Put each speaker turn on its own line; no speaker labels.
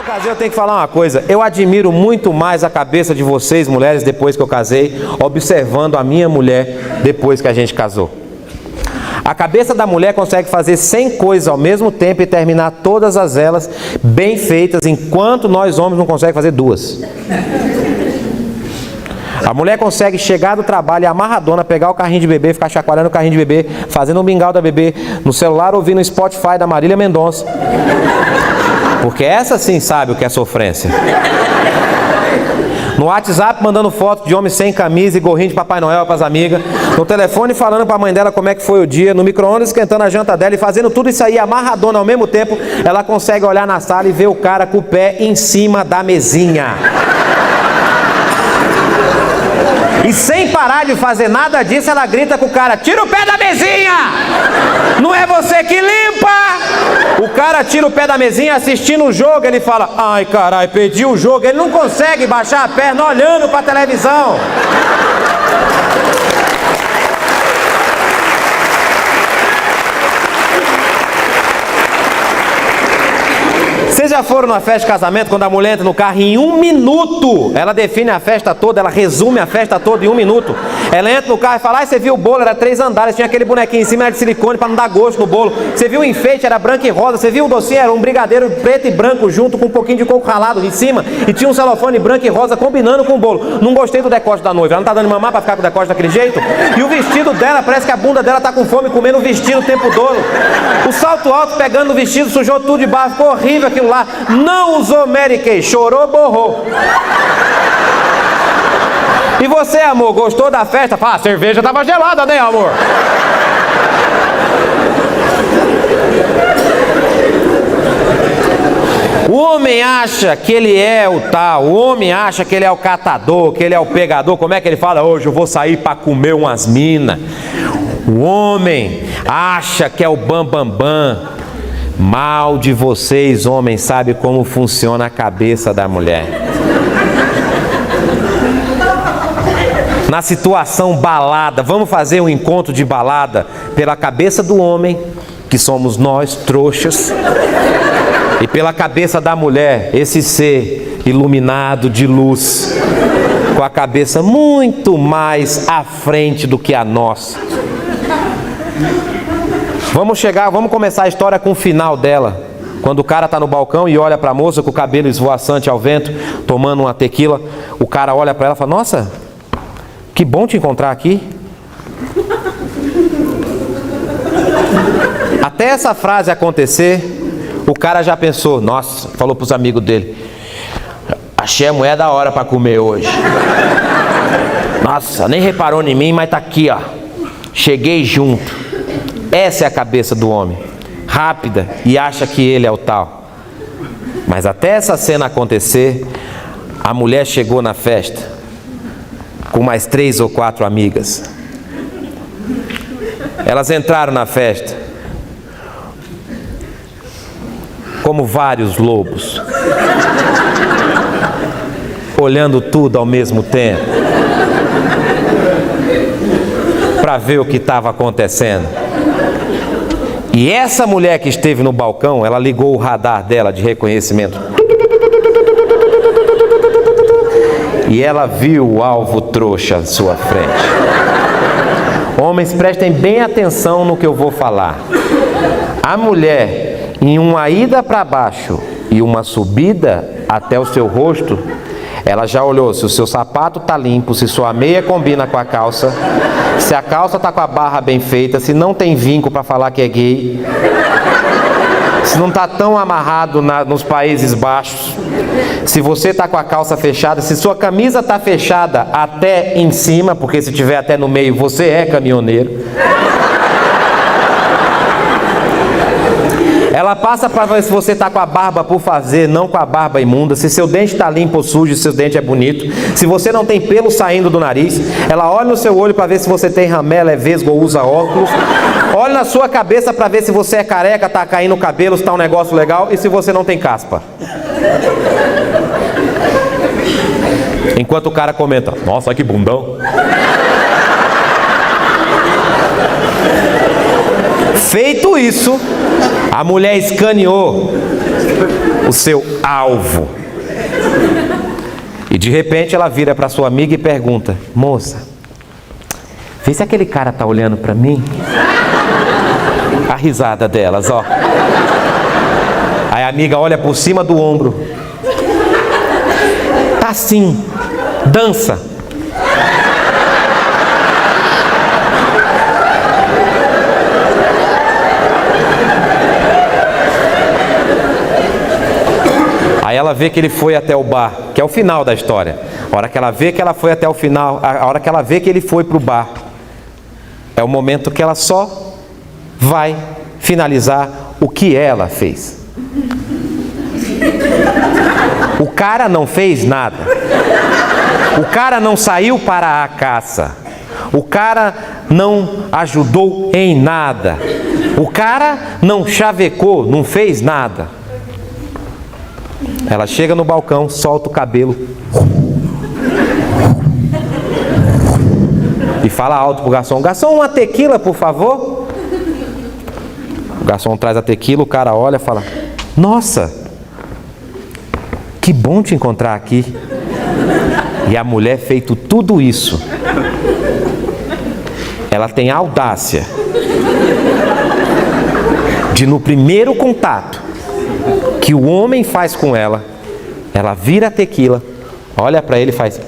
eu casei, eu tenho que falar uma coisa. Eu admiro muito mais a cabeça de vocês, mulheres, depois que eu casei, observando a minha mulher depois que a gente casou. A cabeça da mulher consegue fazer 100 coisas ao mesmo tempo e terminar todas elas bem feitas, enquanto nós homens não conseguimos fazer 2. A mulher consegue chegar do trabalho e amarradona, pegar o carrinho de bebê, ficar chacoalhando o carrinho de bebê, fazendo um mingau da bebê, no celular ouvindo o Spotify da Marília Mendonça. Porque essa sim sabe o que é sofrência. No WhatsApp mandando foto de homem sem camisa e gorrinho de Papai Noel para as amigas. No telefone falando para a mãe dela como é que foi o dia. No micro-ondas esquentando a janta dela e fazendo tudo isso aí amarradona ao mesmo tempo. Ela consegue olhar na sala e ver o cara com o pé em cima da mesinha. E sem parar de fazer nada disso, ela grita com o cara: tira o pé da mesinha! Não é você que limpa! O cara tira o pé da mesinha assistindo o jogo, ele fala: ai caralho, perdi o jogo. Ele não consegue baixar a perna olhando para a televisão. Vocês já foram numa festa de casamento, quando a mulher entra no carro, em 1 minuto ela define a festa toda, ela resume a festa toda em 1 minuto. Ela entra no carro e fala: você viu o bolo, era 3 andares, tinha aquele bonequinho em cima, era de silicone para não dar gosto no bolo. Você viu o enfeite, era branco e rosa. Você viu o docinho, era um brigadeiro preto e branco junto com um pouquinho de coco ralado em cima, e tinha um celofane branco e rosa combinando com o bolo. Não gostei do decote da noiva, ela não tá dando mamar para ficar com o decote daquele jeito. E o vestido dela, parece que a bunda dela tá com fome, comendo o vestido o tempo todo. O salto alto pegando no vestido, sujou tudo de barro, ficou horrível aquilo lá. Não usou Mary Kay, chorou, borrou. E você, amor, gostou da festa? Fala: a cerveja tava gelada, né, amor? O homem acha que ele é o tal, o homem acha que ele é o catador, que ele é o pegador. Como é que ele fala? Hoje eu vou sair para comer umas minas. O homem acha que é o bambambam. Mal de vocês, homens, sabe como funciona a cabeça da mulher. Na situação balada, vamos fazer um encontro de balada pela cabeça do homem, que somos nós, trouxas, e pela cabeça da mulher, esse ser iluminado de luz, com a cabeça muito mais à frente do que a nossa. Vamos começar a história com o final dela. Quando o cara tá no balcão e olha para a moça com o cabelo esvoaçante ao vento, tomando uma tequila, o cara olha para ela e fala: nossa, que bom te encontrar aqui. Até essa frase acontecer, o cara já pensou: nossa, falou pros amigos dele: achei a mulher da hora para comer hoje. Nossa, nem reparou em mim, mas tá aqui, ó. Cheguei junto. Essa é a cabeça do homem, rápida, e acha que ele é o tal. Mas até essa cena acontecer, a mulher chegou na festa com mais 3 ou 4 amigas. Elas entraram na festa como vários lobos, olhando tudo ao mesmo tempo, para ver o que estava acontecendo. E essa mulher que esteve no balcão, ela ligou o radar dela de reconhecimento. E ela viu o alvo trouxa à sua frente. Homens, prestem bem atenção no que eu vou falar. A mulher, em uma ida para baixo e uma subida até o seu rosto, ela já olhou se o seu sapato está limpo, se sua meia combina com a calça, se a calça está com a barra bem feita, se não tem vinco para falar que é gay, se não está tão amarrado nos Países Baixos, se você está com a calça fechada, se sua camisa está fechada até em cima, porque se tiver até no meio você é caminhoneiro. Ela passa para ver se você está com a barba por fazer, não com a barba imunda, se seu dente está limpo ou sujo, se seu dente é bonito, se você não tem pelo saindo do nariz. Ela olha no seu olho para ver se você tem ramela, é vesgo ou usa óculos. Olha na sua cabeça para ver se você é careca, está caindo o cabelo, se está um negócio legal, e se você não tem caspa. Enquanto o cara comenta: nossa, que bundão. Feito isso, a mulher escaneou o seu alvo. E de repente ela vira para sua amiga e pergunta: moça, vê se aquele cara tá olhando para mim. A risada delas, ó. Aí a amiga olha por cima do ombro. Tá sim, dança. Aí ela vê que ele foi até o bar, que é o final da história. A hora que ela vê que ela foi até o final, a hora que ela vê que ele foi para o bar, é o momento que ela só vai finalizar o que ela fez. O cara não fez nada. O cara não saiu para a caça. O cara não ajudou em nada. O cara não chavecou, não fez nada. Ela chega no balcão, solta o cabelo e fala alto pro garçom: garçom, uma tequila, por favor. O garçom traz a tequila, o cara olha e fala: nossa, que bom te encontrar aqui. E a mulher, feito tudo isso, ela tem a audácia de, no primeiro contato que o homem faz com ela, ela vira a tequila, olha para ele e faz: